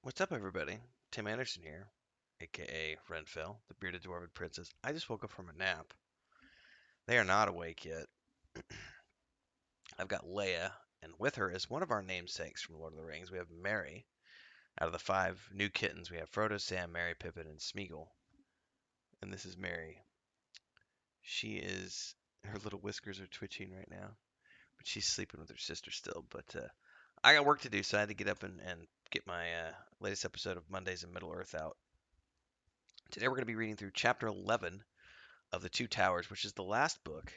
What's up, everybody? Tim Anderson here, aka Renfell, the bearded dwarven princess. I just woke up from a nap. They are not awake yet. I've got Leia, and with her is one of our namesakes from Lord of the Rings. We have Merry. Out of the five new kittens, we have Frodo, Sam, Merry, Pippin, and Smeagol. And this is Merry. She is. Her little whiskers are twitching right now, but she's sleeping with her sister still. But I got work to do, so I had to get up and get my latest episode of Mondays in Middle Earth out. Today we're going to be reading through chapter 11 of the Two Towers, which is the last book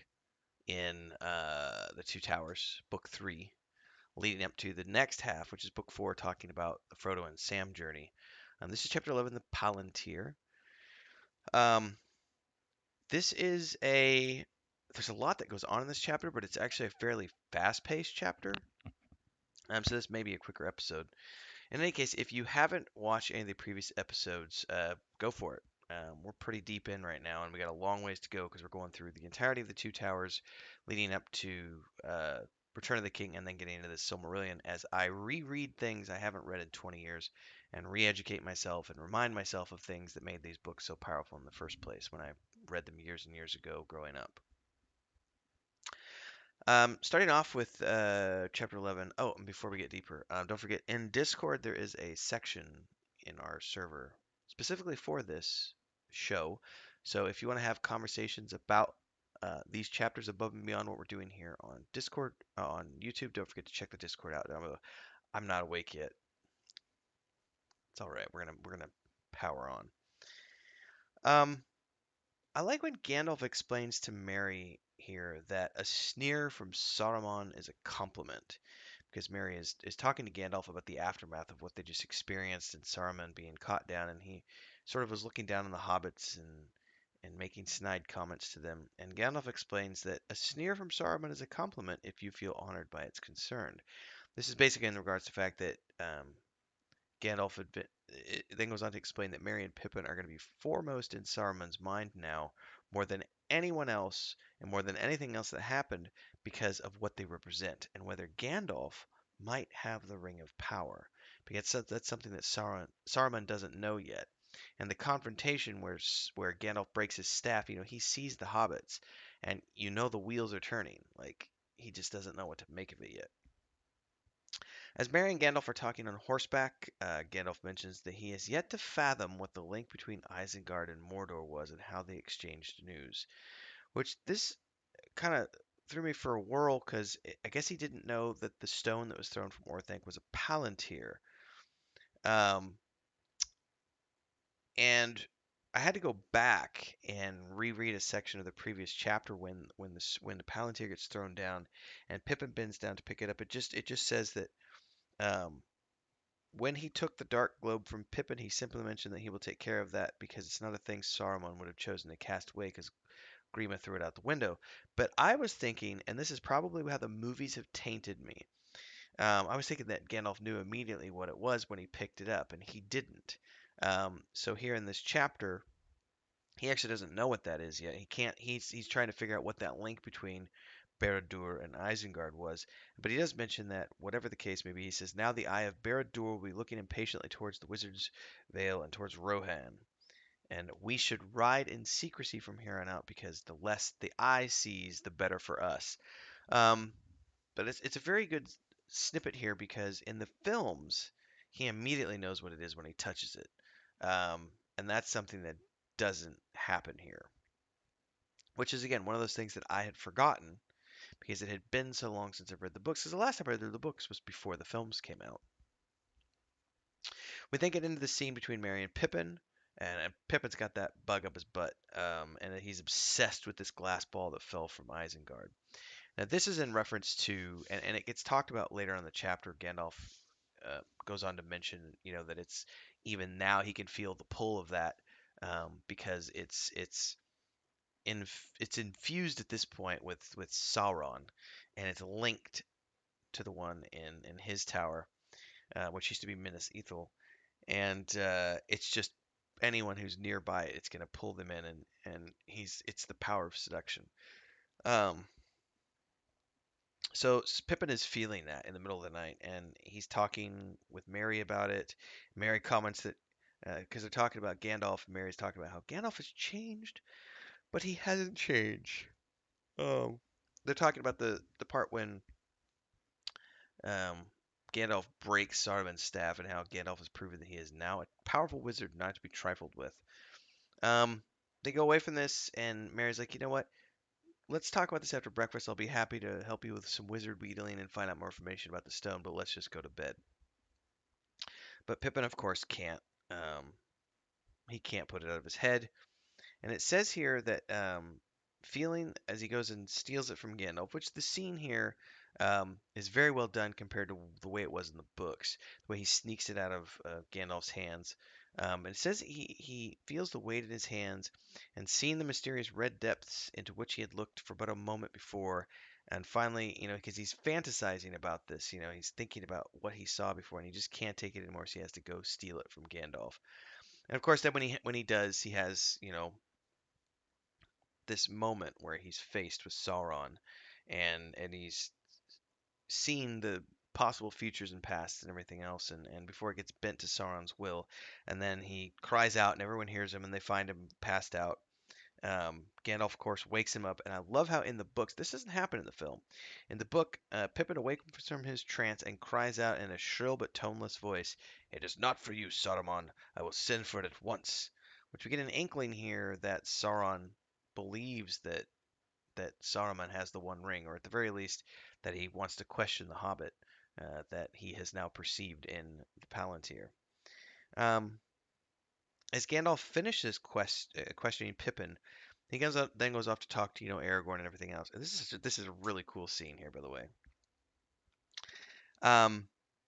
in the Two Towers, book three, leading up to the next half, which is book four, talking about the Frodo and Sam journey. This is chapter 11, the Palantír. Um, this is a there's a lot that goes on in this chapter, but it's actually a fairly fast-paced chapter. So this may be a quicker episode. In any case, if you haven't watched any of the previous episodes, go for it. We're pretty deep in right now, and we got a long ways to go because we're going through the entirety of the Two Towers, leading up to Return of the King, and then getting into the Silmarillion. As I reread things I haven't read in 20 years, and re-educate myself and remind myself of things that made these books so powerful in the first place when I read them years and years ago growing up. Starting off with chapter 11. Oh, and before we get deeper, don't forget in Discord there is a section in our server specifically for this show. So if you want to have conversations about these chapters above and beyond what we're doing here on Discord, on YouTube, don't forget to check the Discord out. I'm not awake yet. It's all right. We're gonna power on. Um, I like when Gandalf explains to Merry here that a sneer from Saruman is a compliment, because Merry is talking to Gandalf about the aftermath of what they just experienced and Saruman being caught down, and he sort of was looking down on the hobbits and making snide comments to them. And Gandalf explains that a sneer from Saruman is a compliment if you feel honored by its concern. This is basically in regards to the fact that Gandalf had been, it then goes on to explain that Merry and Pippin are going to be foremost in Saruman's mind now, more than anyone else and more than anything else that happened because of what they represent and whether Gandalf might have the Ring of Power. Because that's something that Saruman doesn't know yet. And the confrontation where Gandalf breaks his staff, he sees the hobbits and the wheels are turning. Like he just doesn't know what to make of it yet. As Merry and Gandalf are talking on horseback, Gandalf mentions that he has yet to fathom what the link between Isengard and Mordor was and how they exchanged news. Which this kind of threw me for a whirl because I guess he didn't know that the stone that was thrown from Orthanc was a Palantír. Um, and I had to go back and reread a section of the previous chapter when the Palantír gets thrown down and Pippin bends down to pick it up. It just says that um, when he took the Dark Globe from Pippin, he simply mentioned that he will take care of that because it's not a thing Saruman would have chosen to cast away because Grima threw it out the window. But I was thinking, and this is probably how the movies have tainted me. I was thinking that Gandalf knew immediately what it was when he picked it up, and he didn't. So here in this chapter, he actually doesn't know what that is yet. He can't. He's trying to figure out what that link between Barad-dûr and Isengard was. But he does mention that whatever the case may be, he says now the eye of Barad-dûr will be looking impatiently towards the Wizard's Vale and towards Rohan, and we should ride in secrecy from here on out because the less the eye sees, the better for us. Um, but it's a very good snippet here because in the films, he immediately knows what it is when he touches it. And that's something that doesn't happen here, which is again one of those things that I had forgotten because it had been so long since I've read the books. Because the last time I read the books was before the films came out. We then get into the scene between Merry and Pippin, and Pippin's got that bug up his butt, and he's obsessed with this glass ball that fell from Isengard. Now, this is in reference to, and it gets talked about later on in the chapter. Gandalf goes on to mention, that it's even now he can feel the pull of that because it's infused at this point with Sauron, and it's linked to the one in his tower, which used to be Minas Ithil, and it's just anyone who's nearby it's going to pull them in, and it's the power of seduction. Um, So Pippin is feeling that in the middle of the night, and he's talking with Mary about it. Mary comments that because they're talking about Gandalf, and Mary's talking about how Gandalf has changed, but he hasn't changed. Um, they're talking about the part when um, Gandalf breaks Saruman's staff, and how Gandalf has proven that he is now a powerful wizard not to be trifled with. Um, they go away from this, and Mary's like, you know what? Let's talk about this after breakfast. I'll be happy to help you with some wizard wheedling and find out more information about the stone, but let's just go to bed. But Pippin, of course, can't. Um, he can't put it out of his head. And it says here that feeling as he goes and steals it from Gandalf, which the scene here is very well done compared to the way it was in the books, the way he sneaks it out of Gandalf's hands. And it says he feels the weight in his hands and seeing the mysterious red depths into which he had looked for but a moment before. And finally, because he's fantasizing about this, he's thinking about what he saw before, and he just can't take it anymore, so he has to go steal it from Gandalf. And of course, then when he does, he has this moment where he's faced with Sauron, and he's seen the possible futures and pasts and everything else, and before it gets bent to Sauron's will, and then he cries out, and everyone hears him, and they find him passed out. Gandalf, of course, wakes him up, and I love how in the books this doesn't happen in the film. In the book, Pippin awakens from his trance and cries out in a shrill but toneless voice, "It is not for you, Saruman. I will send for it at once." Which we get an inkling here that Sauron believes that Saruman has the One Ring, or at the very least, that he wants to question the Hobbit that he has now perceived in the Palantír. Um, as Gandalf finishes questioning Pippin, he then goes off to talk to Aragorn and everything else. And this is a really cool scene here, by the way. Um,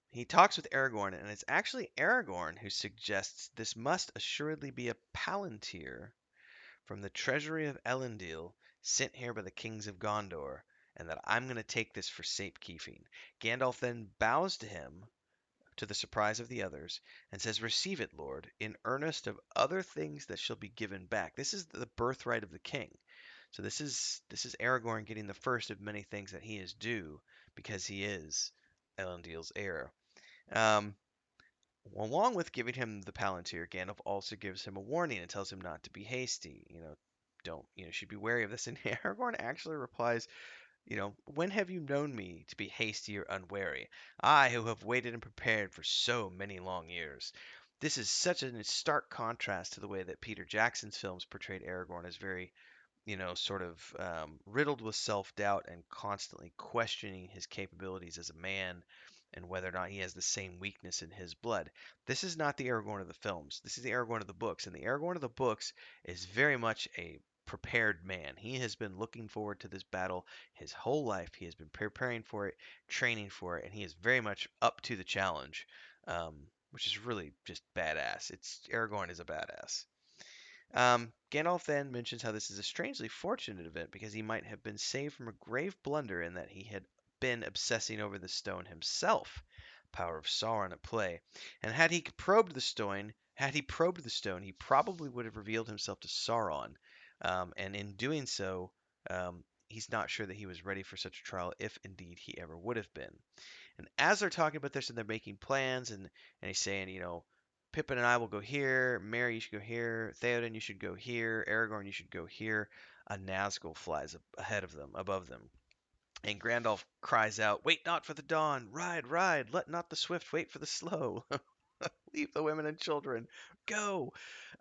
he talks with Aragorn, and it's actually Aragorn who suggests this must assuredly be a Palantír from the treasury of Elendil, sent here by the kings of Gondor, and that I'm going to take this for safekeeping. Gandalf then bows to him, to the surprise of the others, and says, "Receive it, Lord, in earnest of other things that shall be given back." This is the birthright of the king. So this is Aragorn getting the first of many things that he is due because he is Elendil's heir. Um, Along with giving him the Palantir, Gandalf also gives him a warning and tells him not to be hasty. Should be wary of this. And Aragorn actually replies, when have you known me to be hasty or unwary? I who have waited and prepared for so many long years. This is such a stark contrast to the way that Peter Jackson's films portrayed Aragorn as very sort of riddled with self doubt and constantly questioning his capabilities as a man and whether or not he has the same weakness in his blood. This is not the Aragorn of the films. This is the Aragorn of the books. And the Aragorn of the books is very much a prepared man. He has been looking forward to this battle his whole life. He has been preparing for it, training for it, and he is very much up to the challenge, which is really just badass. Aragorn is a badass. Gandalf then mentions how this is a strangely fortunate event because he might have been saved from a grave blunder in that he had been obsessing over the stone himself, power of Sauron at play. And had he probed the stone, he probably would have revealed himself to Sauron. And in doing so, he's not sure that he was ready for such a trial, if indeed he ever would have been. And as they're talking about this and they're making plans, and he's saying, Pippin and I will go here, Merry, you should go here, Theoden, you should go here, Aragorn, you should go here. A Nazgul flies ahead of them, above them. And Gandalf cries out, "Wait not for the dawn! Ride, ride! Let not the swift wait for the slow! Leave the women and children! Go!"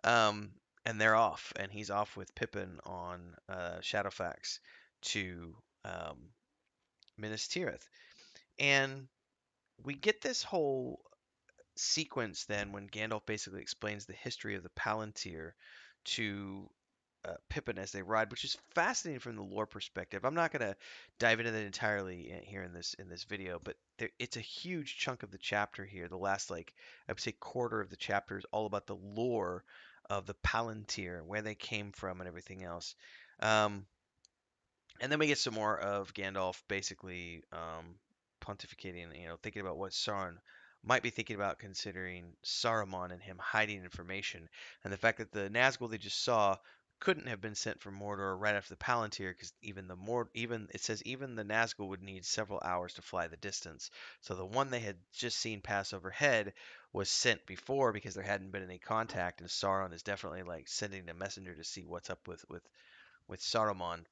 Um, and they're off, and he's off with Pippin on Shadowfax to Minas Tirith. And we get this whole sequence then when Gandalf basically explains the history of the Palantir to Pippin as they ride, which is fascinating from the lore perspective. I'm not going to dive into that entirely here in this video, but it's a huge chunk of the chapter here. The last I would say quarter of the chapter is all about the lore of the Palantir, where they came from, and everything else. Um, and then we get some more of Gandalf basically pontificating, thinking about what Sauron might be thinking about, considering Saruman and him hiding information, and the fact that the Nazgul they just saw couldn't have been sent from Mordor right after the Palantír, because even it says even the Nazgul would need several hours to fly the distance. So the one they had just seen pass overhead was sent before because there hadn't been any contact, and Sauron is definitely like sending a messenger to see what's up with Saruman.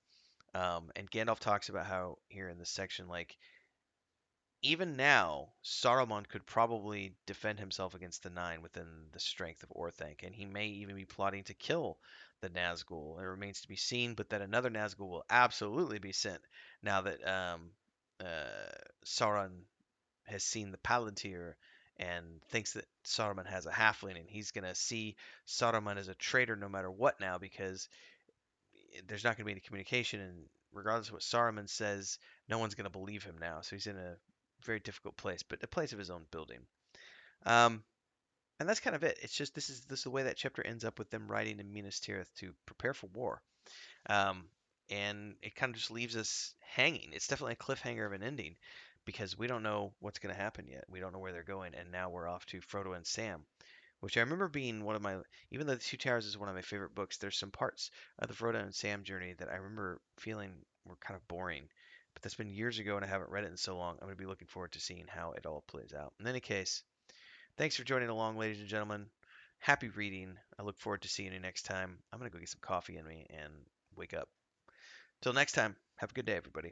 And Gandalf talks about how here in this section, like even now, Saruman could probably defend himself against the Nine within the strength of Orthanc, and he may even be plotting to kill the Nazgul. It remains to be seen, but that another Nazgul will absolutely be sent now that Sauron has seen the Palantir and thinks that Saruman has a halfling, and he's gonna see Saruman as a traitor no matter what now because there's not gonna be any communication, and regardless of what Saruman says, no one's gonna believe him now. So he's in a very difficult place, but a place of his own building. Um, and that's kind of it. It's just this is the way that chapter ends up with them riding in Minas Tirith to prepare for war. Um, and it kind of just leaves us hanging. It's definitely a cliffhanger of an ending because we don't know what's going to happen yet. We don't know where they're going, and now we're off to Frodo and Sam, which I remember being one of my. Even though The Two Towers is one of my favorite books, there's some parts of the Frodo and Sam journey that I remember feeling were kind of boring. But that's been years ago, and I haven't read it in so long. I'm going to be looking forward to seeing how it all plays out. In any case, thanks for joining along, ladies and gentlemen. Happy reading. I look forward to seeing you next time. I'm going to go get some coffee in me and wake up. Till next time, have a good day, everybody.